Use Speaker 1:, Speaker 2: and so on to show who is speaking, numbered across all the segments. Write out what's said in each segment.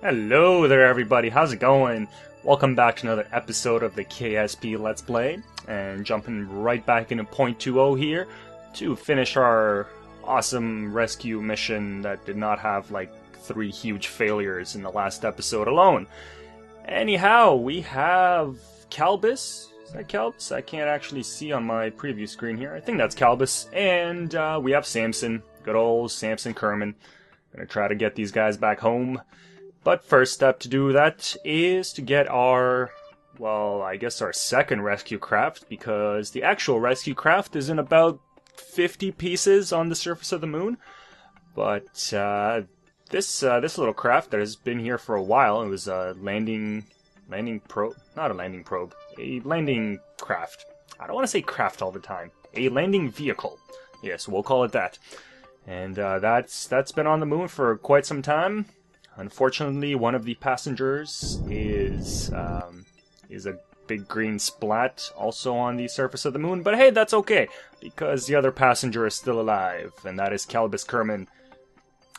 Speaker 1: Hello there everybody, how's it going? Welcome back to another episode of the KSP Let's Play, and jumping right back into point 2.0 here to finish our awesome rescue mission that did not have like 3 huge failures in the last episode alone. Anyhow, we have Calbus. Is that Calbus? I can't actually see on my preview screen here. I think that's Calbus. And we have Samson. Good old Samson Kerman. Gonna try to get these guys back home. But first step to do that is to get our, well, I guess our second rescue craft, because the actual rescue craft is in about 50 pieces on the surface of the moon. But this little craft that has been here for a while, it was a landing probe, not a landing probe, a landing craft. I don't want to say craft all the time. A landing vehicle. Yes, we'll call it that. And that's been on the moon for quite some time. Unfortunately, one of the passengers is a big green splat also on the surface of the moon. But hey, that's okay, because the other passenger is still alive, and that is Calbus Kerman.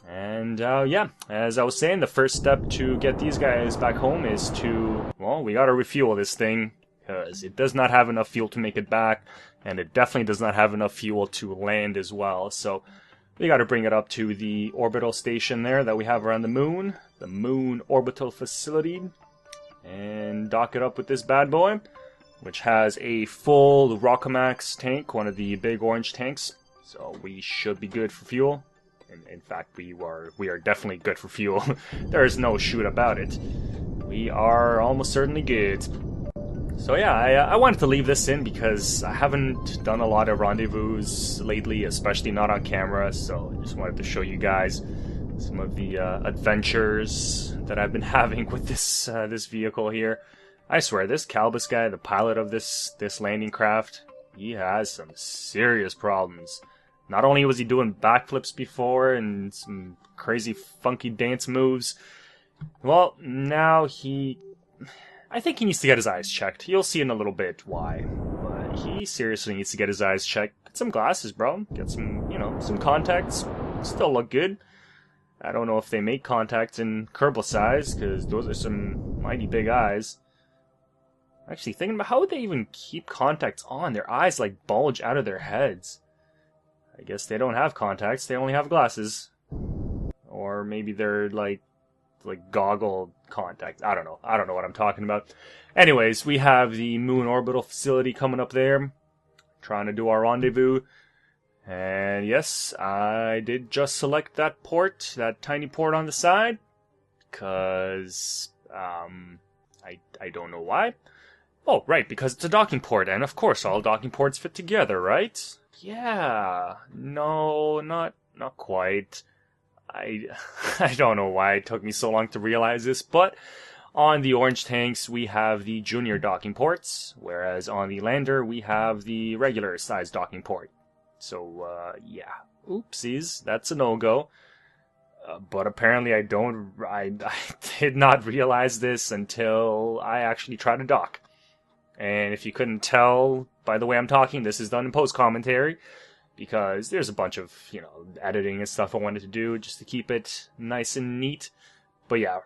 Speaker 1: And yeah, as I was saying, the first step to get these guys back home is to, well, we gotta refuel this thing, because it does not have enough fuel to make it back, and it definitely does not have enough fuel to land as well. So we got to bring it up to the orbital station there that we have around the Moon Orbital Facility, and dock it up with this bad boy, which has a full Rockomax tank, one of the big orange tanks. So we should be good for fuel. In fact, we are definitely good for fuel. There is no shoot about it. We are almost certainly good. So yeah, I wanted to leave this in because I haven't done a lot of rendezvous lately, especially not on camera, so I just wanted to show you guys some of the adventures that I've been having with this vehicle here. I swear, this Calbus guy, the pilot of this landing craft, he has some serious problems. Not only was he doing backflips before and some crazy funky dance moves, well, now I think he needs to get his eyes checked. You'll see in a little bit why. But he seriously needs to get his eyes checked. Get some glasses, bro. Get some, some contacts. Still look good. I don't know if they make contacts in Kerbal size, because those are some mighty big eyes. Actually, thinking about how would they even keep contacts on? Their eyes, like, bulge out of their heads. I guess they don't have contacts. They only have glasses. Or maybe they're, like goggle contact. I don't know what I'm talking about. Anyways, we have the Moon Orbital Facility coming up there, trying to do our rendezvous. And yes, I did just select that port, that tiny port on the side, because I don't know why. Oh, right, because it's a docking port, and of course all docking ports fit together, right? Yeah, no, not quite. I don't know why it took me so long to realize this, but on the orange tanks we have the junior docking ports, whereas on the lander we have the regular size docking port. So, yeah. Oopsies, that's a no-go. But apparently I did not realize this until I actually tried to dock. And if you couldn't tell by the way I'm talking, this is done in post-commentary, because there's a bunch of, editing and stuff I wanted to do just to keep it nice and neat. But yeah,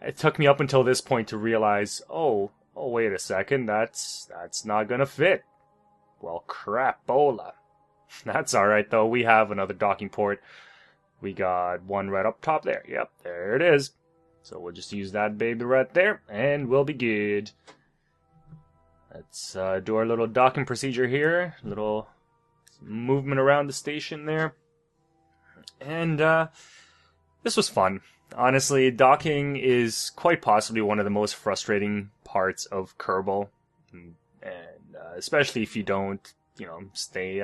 Speaker 1: it took me up until this point to realize, oh, wait a second, that's not gonna fit. Well, crapola. That's alright though, we have another docking port. We got one right up top there. Yep, there it is. So we'll just use that baby right there, and we'll be good. Let's do our little docking procedure here. Little movement around the station there. And this was fun. Honestly, docking is quite possibly one of the most frustrating parts of Kerbal. And especially if you don't, stay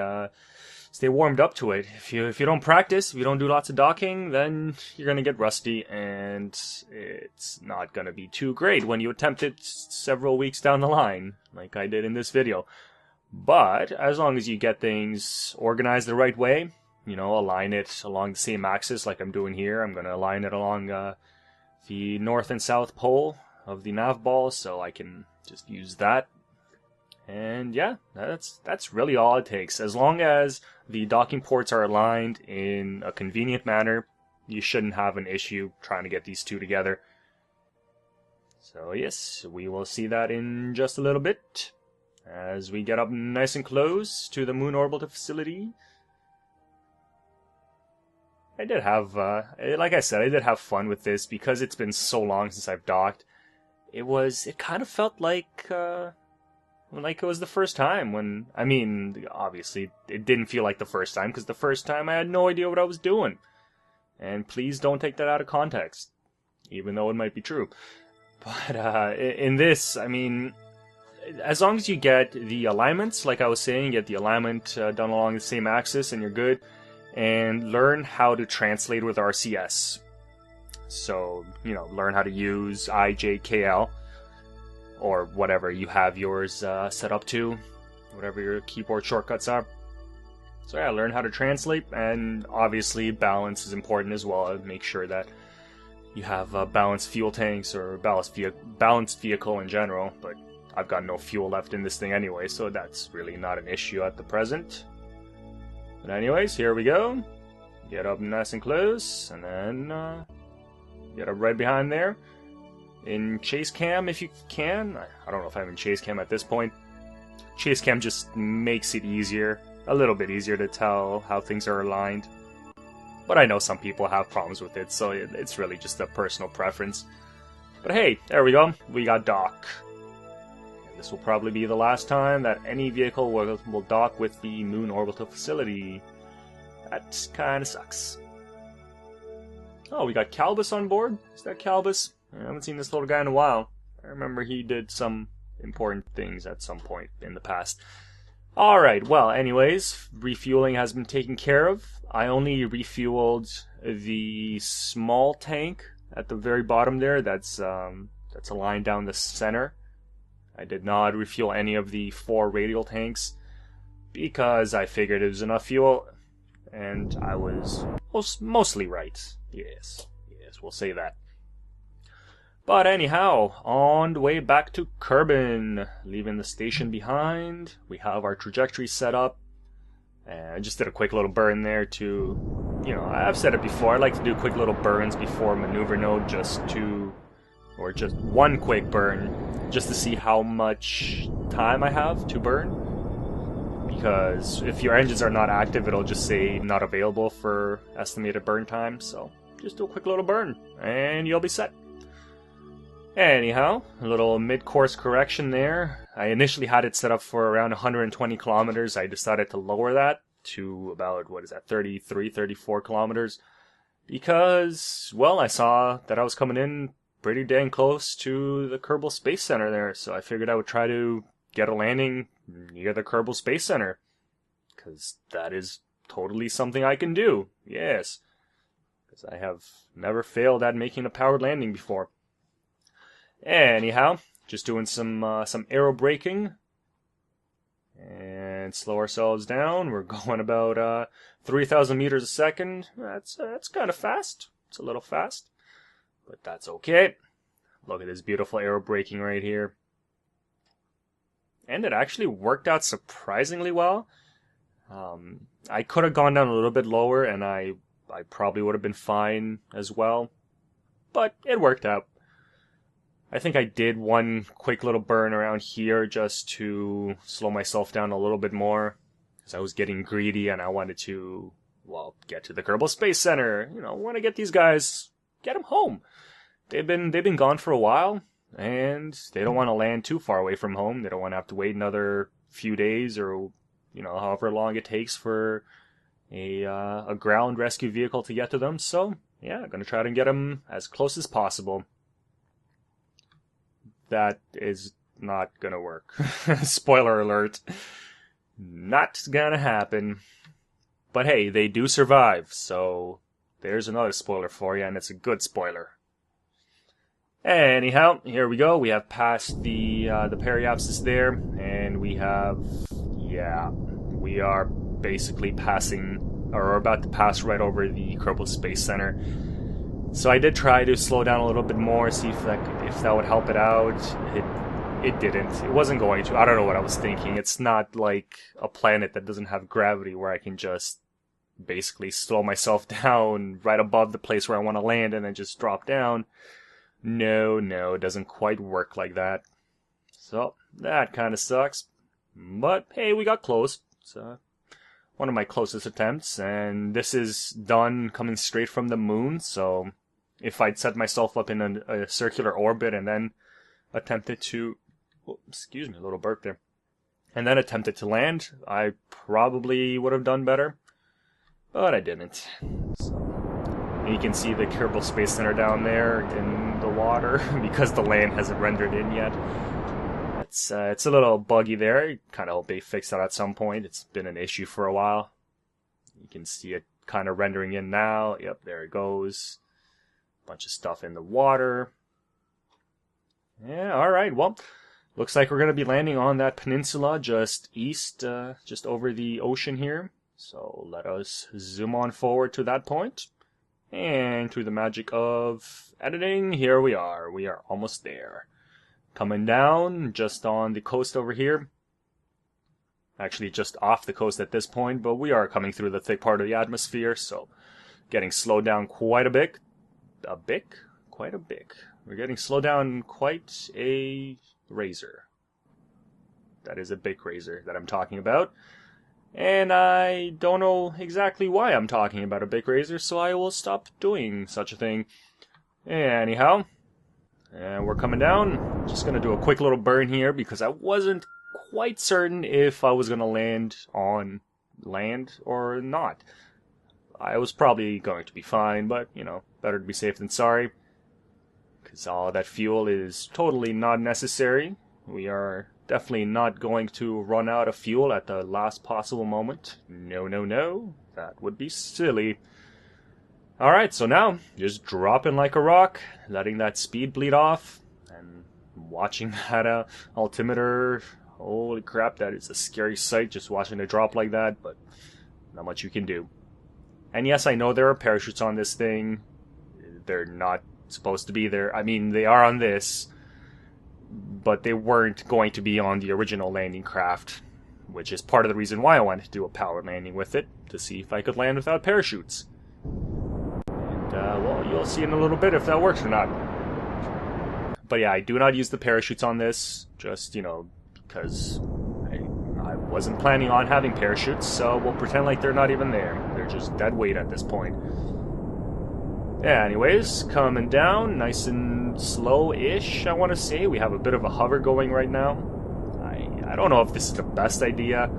Speaker 1: warmed up to it. If you don't practice, if you don't do lots of docking, then you're gonna get rusty, and it's not gonna be too great when you attempt it several weeks down the line, like I did in this video. But as long as you get things organized the right way, align it along the same axis like I'm doing here. I'm gonna align it along the north and south pole of the nav ball, so I can just use that. And yeah, that's really all it takes. As long as the docking ports are aligned in a convenient manner, you shouldn't have an issue trying to get these two together. So yes, we will see that in just a little bit, as we get up nice and close to the moon orbital facility. I did have, like I said, I did have fun with this, because it's been so long since I've docked. It kind of felt like it was the first time when, I mean, obviously, it didn't feel like the first time, because the first time I had no idea what I was doing. And please don't take that out of context, even though it might be true. But in this, I mean, as long as you get the alignments, like I was saying, get the alignment done along the same axis, and you're good. And learn how to translate with RCS. So, you know, learn how to use IJKL, or whatever you have yours set up to, whatever your keyboard shortcuts are. So yeah, learn how to translate, and obviously balance is important as well. Make sure that you have balanced fuel tanks, or balanced vehicle in general, but I've got no fuel left in this thing anyway, so that's really not an issue at the present. But anyways, here we go. Get up nice and close, and then get up right behind there. In chase cam if you can. I don't know if I'm in chase cam at this point. Chase cam just makes it easier, a little bit easier to tell how things are aligned. But I know some people have problems with it, so it's really just a personal preference. But hey, there we go. We got dock. This will probably be the last time that any vehicle will dock with the moon orbital facility. That kinda sucks. Oh, we got Calbus on board? Is that Calbus? I haven't seen this little guy in a while. I remember he did some important things at some point in the past. Alright, well, anyways, refueling has been taken care of. I only refueled the small tank at the very bottom there. That's aligned down the center. I did not refuel any of the 4 radial tanks, because I figured it was enough fuel, and I was mostly right. Yes, we'll say that. But anyhow, on the way back to Kerman, leaving the station behind, we have our trajectory set up. And I just did a quick little burn there to, you know, I've said it before, I like to do quick little burns before maneuver node, or just one quick burn, just to see how much time I have to burn. Because if your engines are not active, it'll just say not available for estimated burn time, so just do a quick little burn, and you'll be set. Anyhow, a little mid-course correction there. I initially had it set up for around 120 kilometers. I decided to lower that to about, 33, 34 kilometers. Because, well, I saw that I was coming in pretty dang close to the Kerbal Space Center there, so I figured I would try to get a landing near the Kerbal Space Center. Because that is totally something I can do, yes. Because I have never failed at making a powered landing before. Anyhow, just doing some aero braking, and slow ourselves down. We're going about 3,000 meters a second. That's kind of fast. It's a little fast, but that's okay. Look at this beautiful aero braking right here, and it actually worked out surprisingly well. I could have gone down a little bit lower, and I probably would have been fine as well, but it worked out. I think I did one quick little burn around here just to slow myself down a little bit more, because I was getting greedy and I wanted to, well, get to the Kerbal Space Center. You know, want to get these guys, get them home. They've been gone for a while, and they don't want to land too far away from home. They don't want to have to wait another few days, or, you know, however long it takes for a ground rescue vehicle to get to them. So yeah, I'm gonna try to get them as close as possible. That is not gonna work. Spoiler alert. Not gonna happen. But hey, they do survive, so there's another spoiler for you, and it's a good spoiler. Anyhow, here we go. We have passed the periapsis there, and we have, yeah, we are basically passing, or about to pass right over the Kerbal Space Center. So I did try to slow down a little bit more, see if that would help it out. It didn't. It wasn't going to. I don't know what I was thinking. It's not like a planet that doesn't have gravity where I can just basically slow myself down right above the place where I want to land and then just drop down. No, it doesn't quite work like that. So, that kind of sucks. But, hey, we got close. It's one of my closest attempts, and this is done coming straight from the moon, so if I'd set myself up in a circular orbit and then attempted to... Oh, excuse me, a little burp there. And then attempted to land, I probably would have done better. But I didn't. So, you can see the Kerbal Space Center down there in the water because the land hasn't rendered in yet. It's a little buggy there. I kind of hope they fix that at some point. It's been an issue for a while. You can see it kind of rendering in now. Yep, there it goes. Bunch of stuff in the water. Yeah, alright, well, looks like we're going to be landing on that peninsula just east, just over the ocean here. So let us zoom on forward to that point. And through the magic of editing, here we are. We are almost there. Coming down just on the coast over here. Actually just off the coast at this point, but we are coming through the thick part of the atmosphere, so getting slowed down quite a bit. Quite a bit. We're getting slowed down quite a razor. That is a big razor that I'm talking about. And I don't know exactly why I'm talking about a big razor, so I will stop doing such a thing. Anyhow, and we're coming down. Just going to do a quick little burn here because I wasn't quite certain if I was going to land on land or not. I was probably going to be fine, but, you know, better to be safe than sorry. Because all that fuel is totally not necessary. We are definitely not going to run out of fuel at the last possible moment. No. That would be silly. Alright, so now, just dropping like a rock, letting that speed bleed off, and watching that altimeter. Holy crap, that is a scary sight, just watching it drop like that, but not much you can do. And yes, I know there are parachutes on this thing. They're not supposed to be there. I mean, they are on this, but they weren't going to be on the original landing craft, which is part of the reason why I wanted to do a powered landing with it, to see if I could land without parachutes. And, well, you'll see in a little bit if that works or not. But yeah, I do not use the parachutes on this, just, you know, because I wasn't planning on having parachutes, so we'll pretend like they're not even there. They're just dead weight at this point. Yeah, anyways, coming down, nice and slow-ish, I want to say. We have a bit of a hover going right now. I don't know if this is the best idea.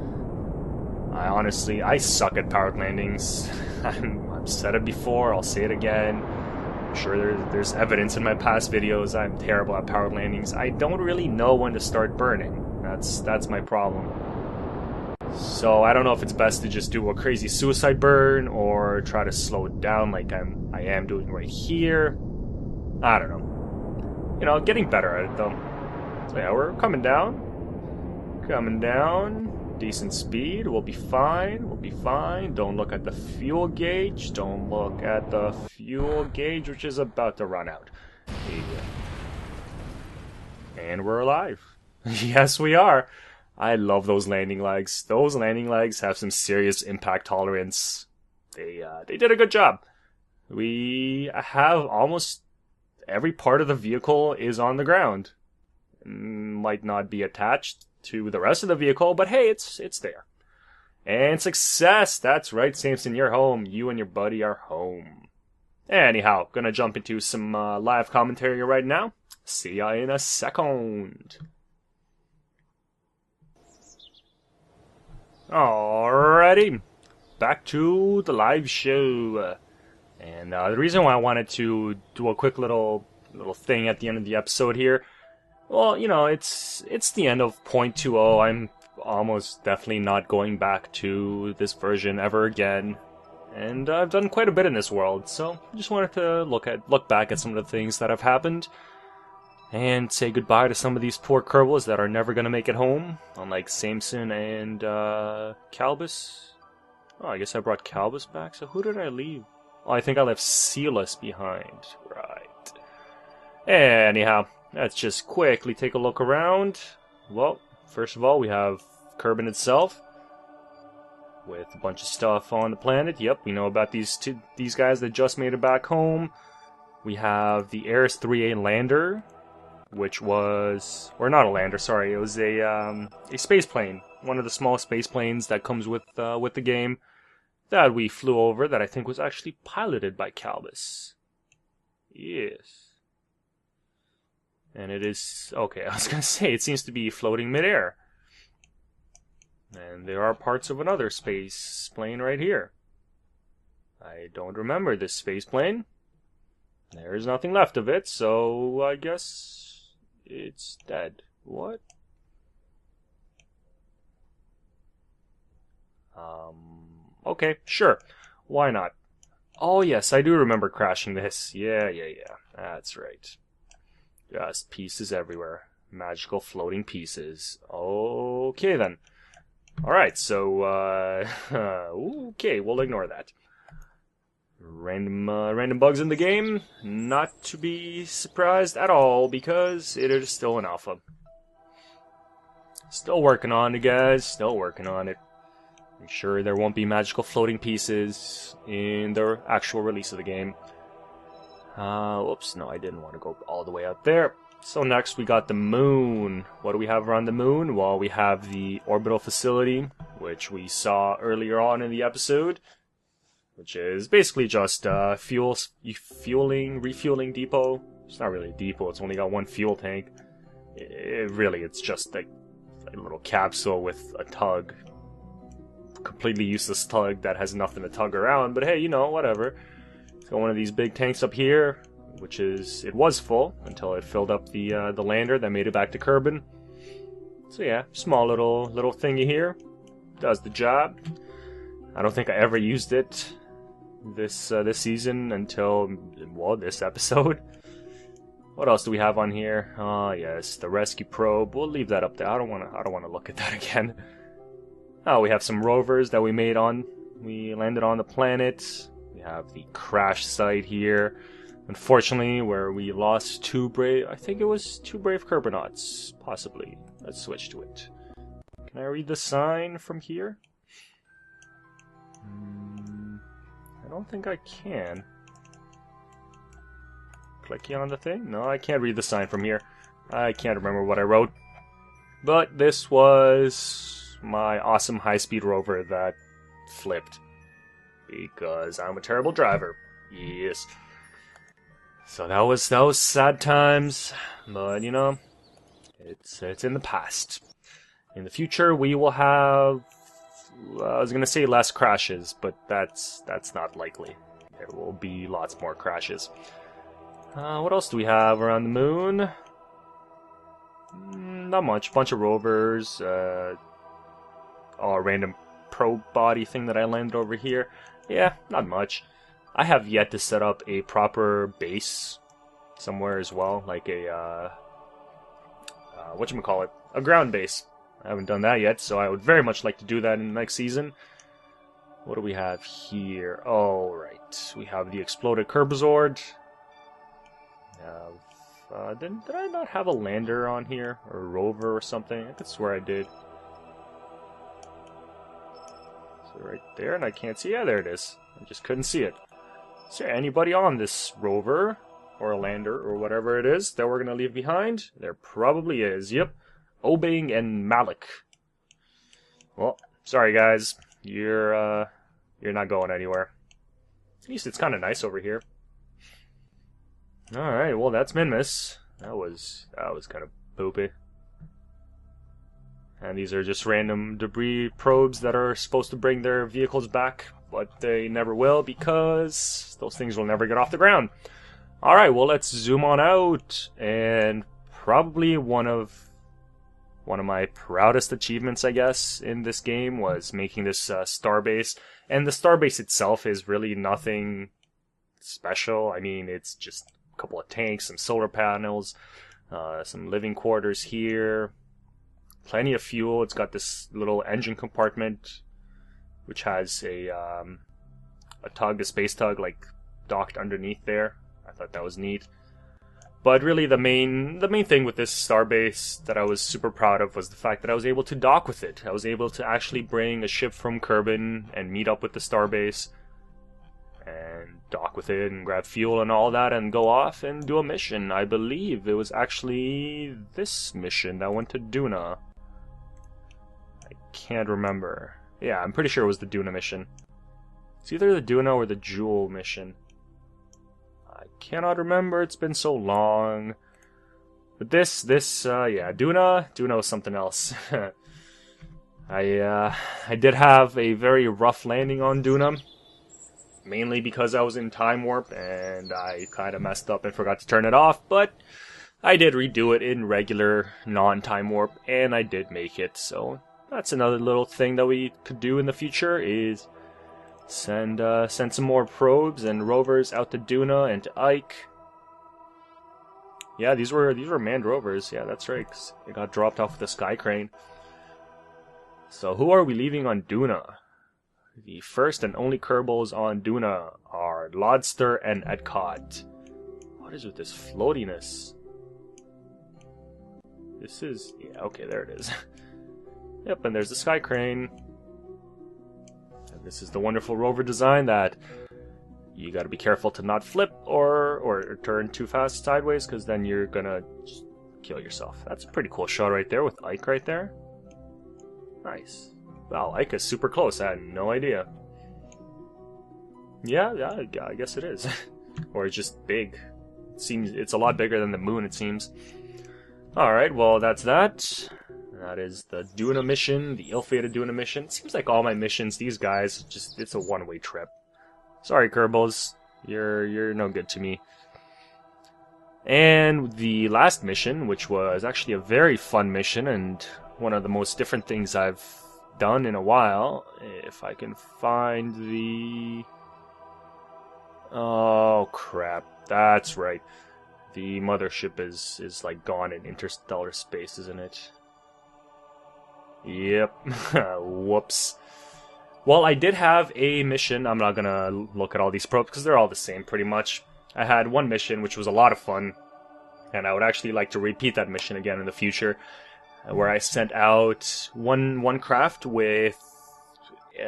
Speaker 1: I suck at powered landings. I've said it before, I'll say it again. I'm sure there's evidence in my past videos. I'm terrible at powered landings. I don't really know when to start burning. That's my problem. So I don't know if it's best to just do a crazy suicide burn or try to slow it down like I am doing right here. I don't know. You know, getting better at it though. So yeah, we're coming down. Coming down. Decent speed. We'll be fine. We'll be fine. Don't look at the fuel gauge. Don't look at the fuel gauge, which is about to run out. And we're alive. Yes, we are. I love those landing legs. Those landing legs have some serious impact tolerance. They did a good job. We have almost every part of the vehicle is on the ground. Might not be attached to the rest of the vehicle, but hey, it's there. And success! That's right, Samson, you're home. You and your buddy are home. Anyhow, gonna jump into some live commentary right now. See ya in a second. Alrighty, back to the live show. And the reason why I wanted to do a quick little thing at the end of the episode here, well, you know, it's the end of 0.20. I'm almost definitely not going back to this version ever again. And I've done quite a bit in this world, so I just wanted to look back at some of the things that have happened. And say goodbye to some of these poor Kerbals that are never going to make it home. Unlike Samson and Calbus. Oh, I guess I brought Calbus back. So who did I leave? Oh, I think I left Celis behind. Right. Anyhow, let's just quickly take a look around. Well, first of all, we have Kerman itself. with a bunch of stuff on the planet. Yep, we know about these guys that just made it back home. We have the S03E20 lander, which was, or not a lander, sorry, it was a space plane, one of the small space planes that comes with the game that we flew over, that I think was actually piloted by Calbus. Yes. And it is, okay, I was gonna say, it seems to be floating midair. And there are parts of another space plane right here. I don't remember this space plane. There is nothing left of it, so I guess it's dead. What? Okay, sure. Why not? Oh yes, I do remember crashing this. Yeah. That's right. Just pieces everywhere. Magical floating pieces. Okay then. Alright, so, okay, we'll ignore that. Random bugs in the game, not to be surprised at all, because it is still an alpha. Still working on it, guys, still working on it. I'm sure there won't be magical floating pieces in the actual release of the game. Whoops, no, I didn't want to go all the way out there. So next we got the moon. What do we have around the moon? Well, we have the orbital facility, which we saw earlier on in the episode, which is basically just a refueling depot. It's not really a depot, it's only got one fuel tank. It's just a little capsule with a tug. Completely useless tug that has nothing to tug around, but hey, you know, whatever. It's got one of these big tanks up here, which is, it was full until it filled up the lander that made it back to Kerman. So yeah, small little thingy here, does the job. I don't think I ever used it this season until, well, this episode. What else do we have on here? Yes, the rescue probe. We'll leave that up there. I don't want to look at that again. Oh, we have some rovers that we landed on the planet. We have the crash site here. Unfortunately, where we lost two brave Kerbonauts, possibly. Let's switch to it. Can I read the sign from here? I don't think I can. Clicking on the thing? No, I can't read the sign from here. I can't remember what I wrote. But this was my awesome high-speed rover that flipped. Because I'm a terrible driver. Yes. So that was sad times, but you know, it's in the past. In the future, we will have, I was gonna say less crashes, but that's not likely. There will be lots more crashes. What else do we have around the moon? Not much. Bunch of rovers. A random probe body thing that I landed over here. Yeah, not much. I have yet to set up a proper base somewhere as well, like a, whatchamacallit, a ground base. I haven't done that yet, so I would very much like to do that in the next season. What do we have here? Oh, right. We have the exploded Kerbazord. Did I not have a lander on here? Or a rover or something? I could swear I did. So right there, and I can't see. Yeah, there it is. I just couldn't see it. Is there anybody on this rover, or a lander, or whatever it is, that we're going to leave behind? There probably is, yep. Obeng and Malik. Well, sorry guys, you're not going anywhere. At least it's kind of nice over here. Alright, well that's Minmus. That was kind of poopy. And these are just random debris probes that are supposed to bring their vehicles back, but they never will because those things will never get off the ground. Alright, well let's zoom on out, and probably one of my proudest achievements, I guess, in this game was making this starbase. And the starbase itself is really nothing special. I mean, it's just a couple of tanks, some solar panels, some living quarters here, plenty of fuel. It's got this little engine compartment, which has a tug, a space tug, like docked underneath there. I thought that was neat. But really, the main thing with this starbase that I was super proud of was the fact that I was able to dock with it. I was able to actually bring a ship from Kerman and meet up with the starbase and dock with it and grab fuel and all that and go off and do a mission. I believe it was actually this mission that went to Duna. I can't remember. Yeah, I'm pretty sure it was the Duna mission. It's either the Duna or the Jewel mission. I cannot remember, it's been so long. But yeah, Duna was something else. I did have a very rough landing on Duna, mainly because I was in Time Warp and I kind of messed up and forgot to turn it off, but I did redo it in regular non-Time Warp and I did make it, so that's another little thing that we could do in the future is send some more probes and rovers out to Duna and to Ike. Yeah, these were manned rovers. Yeah, that's right. 'Cause they got dropped off with the Sky Crane. So who are we leaving on Duna? The first and only Kerbals on Duna are Lodster and Edcott. What is with this floatiness? This is... yeah, okay, there it is. Yep, and there's the Sky Crane. And this is the wonderful rover design that you gotta be careful to not flip or turn too fast sideways, because then you're gonna just kill yourself. That's a pretty cool shot right there with Ike right there. Nice. Wow, Ike is super close. I had no idea. Yeah, I guess it is. Or it's just big. It's a lot bigger than the moon, it seems. Alright, well, that's that. That is the Duna mission, the ill-fated Duna mission. It seems like all my missions, these guys, it's a one-way trip. Sorry, Kerbals. You're no good to me. And the last mission, which was actually a very fun mission, and one of the most different things I've done in a while. If I can find the... oh, crap. That's right. The mothership is like gone in interstellar space, isn't it? Yep. Whoops. Well, I did have a mission. I'm not gonna look at all these probes because they're all the same pretty much. I had one mission which was a lot of fun, and I would actually like to repeat that mission again in the future, where I sent out one craft with 8,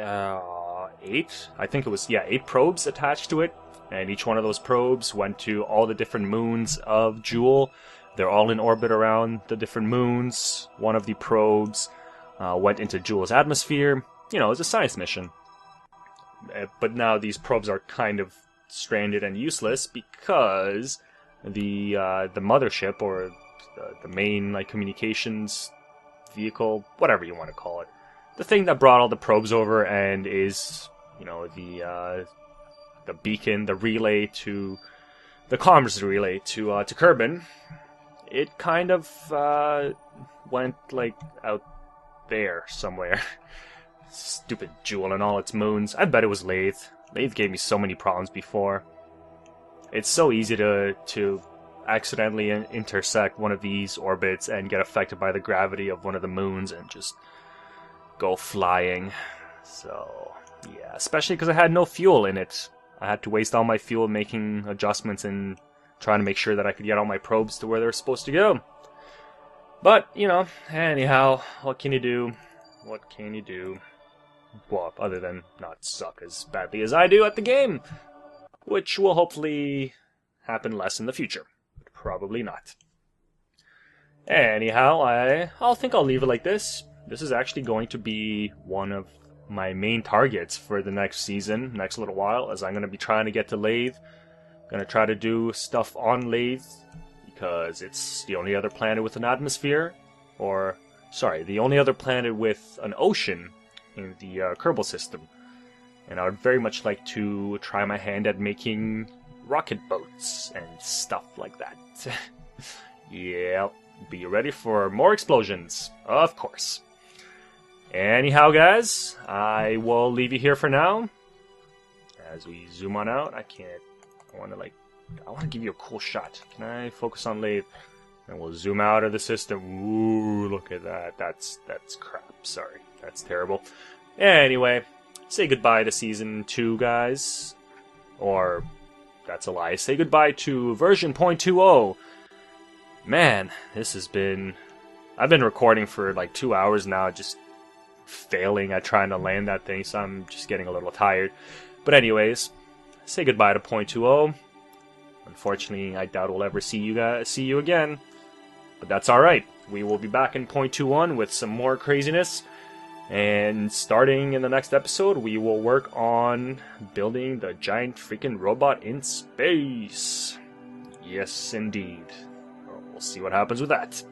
Speaker 1: I think it was, yeah, 8 probes attached to it, and each one of those probes went to all the different moons of Jewel. They're all in orbit around the different moons. One of the probes went into Jewel's atmosphere. You know, it's a science mission. But now these probes are kind of stranded and useless because the mothership, or the main like communications vehicle, whatever you want to call it, the thing that brought all the probes over and is, you know, the beacon, the relay to the comms relay to Kerman, it kind of went like out there somewhere. Stupid Jewel and all its moons. I bet it was Lathe. Lathe gave me so many problems before. It's so easy to accidentally intersect one of these orbits and get affected by the gravity of one of the moons and just go flying. So, yeah, especially because I had no fuel in it. I had to waste all my fuel making adjustments and trying to make sure that I could get all my probes to where they're supposed to go. But, you know, anyhow, what can you do? What can you do? Well, other than not suck as badly as I do at the game, which will hopefully happen less in the future. But probably not. Anyhow, I'll think I'll leave it like this. This is actually going to be one of my main targets for the next season, next little while, as I'm going to be trying to get to Lathe. Going to try to do stuff on Lathe, because it's the only other planet with an atmosphere, or, sorry, the only other planet with an ocean in the Kerbal system. And I would very much like to try my hand at making rocket boats and stuff like that. Yeah, be ready for more explosions, of course. Anyhow, guys, I will leave you here for now. As we zoom on out, I want to give you a cool shot. Can I focus on Lathe? And we'll zoom out of the system. Ooh, look at that. That's crap. Sorry. That's terrible. Anyway, say goodbye to Season 2, guys. Or, that's a lie. Say goodbye to version .20 Man, this has been... I've been recording for like 2 hours now, just failing at trying to land that thing, so I'm just getting a little tired. But anyways, say goodbye to .20. Unfortunately, I doubt we'll ever see you again. But that's alright. We will be back in .21 with some more craziness. And starting in the next episode, we will work on building the giant freaking robot in space. Yes, indeed. We'll see what happens with that.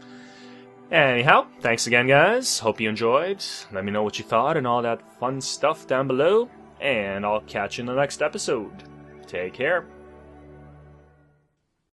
Speaker 1: Anyhow, thanks again, guys. Hope you enjoyed. Let me know what you thought and all that fun stuff down below. And I'll catch you in the next episode. Take care.